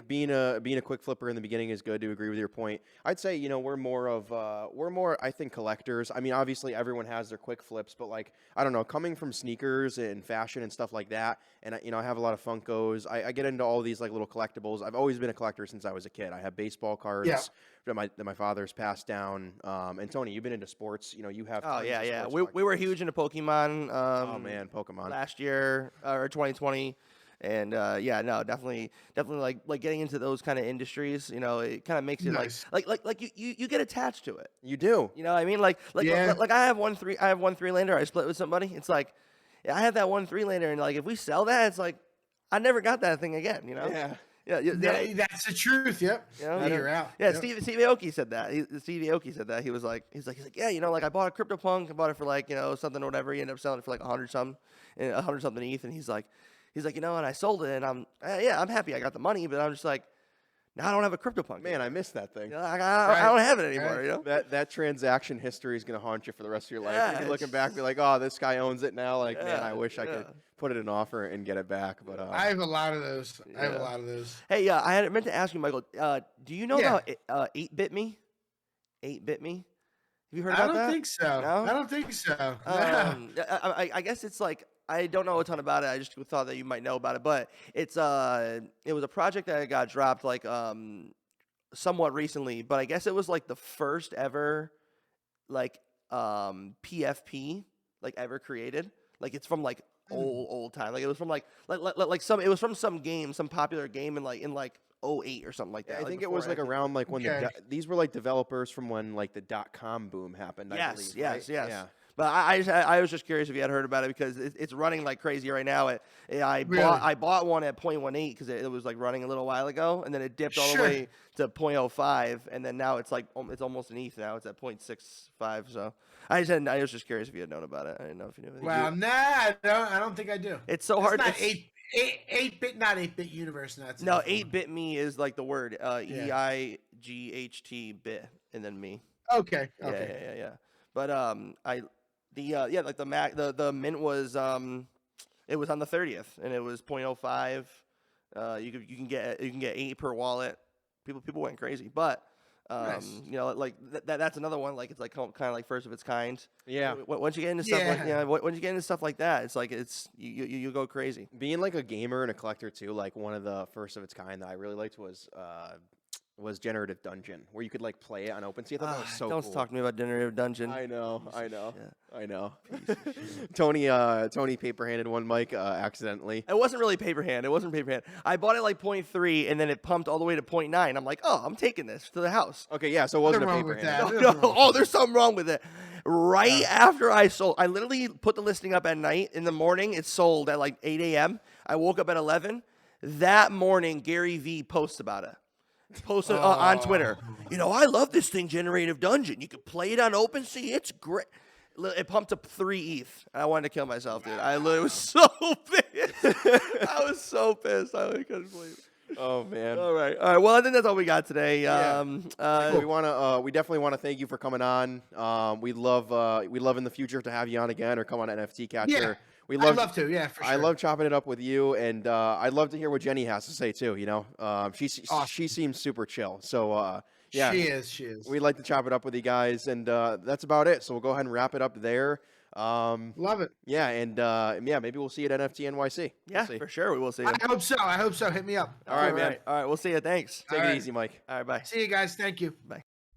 being a quick flipper in the beginning is good, to agree with your point. I'd say, we're more I think collectors. I mean, obviously everyone has their quick flips, but like, I don't know, coming from sneakers and fashion and stuff like that, and I have a lot of Funkos. I get into all these like little collectibles. I've always been a collector since I was a kid. I have baseball cards that my father's passed down. And Tony, you've been into sports. You have. Oh yeah. We were huge into Pokemon. Oh man, Pokemon last year or 2020. And yeah, no, definitely like getting into those kind of industries, you know, it kind of makes it Nice. like you get attached to it. You do. You know what I mean? Like Yeah. I have one 3-lander I split with somebody. It's like I have that one 3-lander, and like if we sell that, it's like I never got that thing again, you know? Yeah. Yeah. That's the truth. Yep. You know, You're out. Yeah, Yep. Steve Aoki said that. Steve Aoki said that. He's like, yeah, you know, like I bought a CryptoPunk, I bought it for like, you know, something or whatever. He ended up selling it for like 100 something ETH, and he's like, you know, and I sold it, and I'm happy I got the money, but I'm just like, now I don't have a CryptoPunk. Man, I missed that thing. You know, I don't have it anymore. Right. You know. That transaction history is gonna haunt you for the rest of your life. Yeah, You're looking it's back, be like, oh, this guy owns it now. Like, man, I wish I could yeah. put it in offer and get it back. But I have a lot of those. I have Yeah. a lot of those. Hey, I had meant to ask you, Michael. Do you know Yeah. about 8-Bit Me? 8-Bit Me. Have you heard I about don't that? think so. No? I don't think so. I guess it's like I don't know a ton about it. I just thought that you might know about it, but it was a project that got dropped like somewhat recently, but I guess it was like the first ever like PFP like ever created. Like it's from like old time. Like it was from like it was from some game, some popular game in like 08 or something like that. I like think it before was like NFT. around like when Okay. these were like developers from when like the .com boom happened. I believe, Yes. right? Yeah. But I was just curious if you had heard about it because it's running like crazy right now. I bought one at 0.18 because it was like running a little while ago, and then it dipped all the Sure. way to 0.05, and then now it's like it's almost an ETH now. It's at 0.65. So I was just curious if you had known about it. I didn't know if you knew. Well, nah, I don't think I do. It's so hard. It's not it's- 8-bit, not 8-bit universe. That's No, 8-bit me is like the word Yeah. EIGHT bit, and then me. Okay. Okay. Yeah. But like the mint was it was on the 30th, and it was 0.05. You can get 8 per wallet. People went crazy, but Nice. you know, like that's another one. Like it's like kind of like first of its kind. Yeah. Once you get into stuff Yeah. once you get into stuff like that, it's like you go crazy. Being like a gamer and a collector too, like one of the first of its kind that I really liked was Generative Dungeon, where you could like play it on OpenSea. I thought that was so Don't cool. talk to me about Generative Dungeon. I know. Piece of shit. Tony paper-handed one mic accidentally. It wasn't really paper hand. I bought it like 0.3, and then it pumped all the way to 0.9. I'm like, oh, I'm taking this to the house. Okay, yeah, so it wasn't a Nothing wrong with paper-handed. that. No, Nothing wrong. oh, there's something wrong with it. Right after I sold, I literally put the listing up at night. In the morning, it sold at like 8 a.m. I woke up at 11. That morning, Gary Vee posts about it. Posted on Twitter. You know, I love this thing, Generative Dungeon. You can play it on OpenSea. It's great. It pumped up 3 ETH. I wanted to kill myself, dude. I literally was so pissed. I was so pissed. I couldn't believe it. Oh man. All right. Well, I think that's all we got today. Yeah. We definitely want to thank you for coming on. We'd love in the future to have you on again or come on NFT Catcher. Yeah. I'd love to. Yeah, for sure. I love chopping it up with you, and I'd love to hear what Jenny has to say too. You know, she seems super chill. So yeah, She is. we'd like to chop it up with you guys, and that's about it. So we'll go ahead and wrap it up there. Love it. Yeah, and maybe we'll see you at NFT NYC. Yeah, We'll see. for sure. We will see you. I hope so. Hit me up. All right, man. All right. We'll see you. Thanks. Take All it right. easy, Mike. All right. Bye. See you guys. Thank you.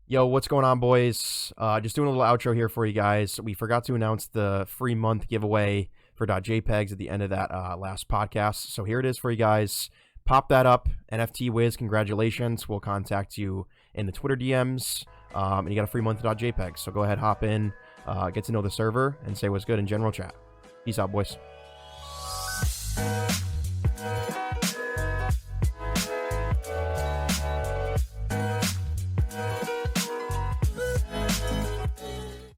Yo, what's going on, boys? Just doing a little outro here for you guys. We forgot to announce the free month giveaway for .jpegs at the end of that last podcast. So here it is for you guys. Pop that up. NFT Wiz, congratulations. We'll contact you in the Twitter DMs. And you got a free month of .jpegs. So go ahead, hop in, get to know the server, and say what's good in general chat. Peace out, boys.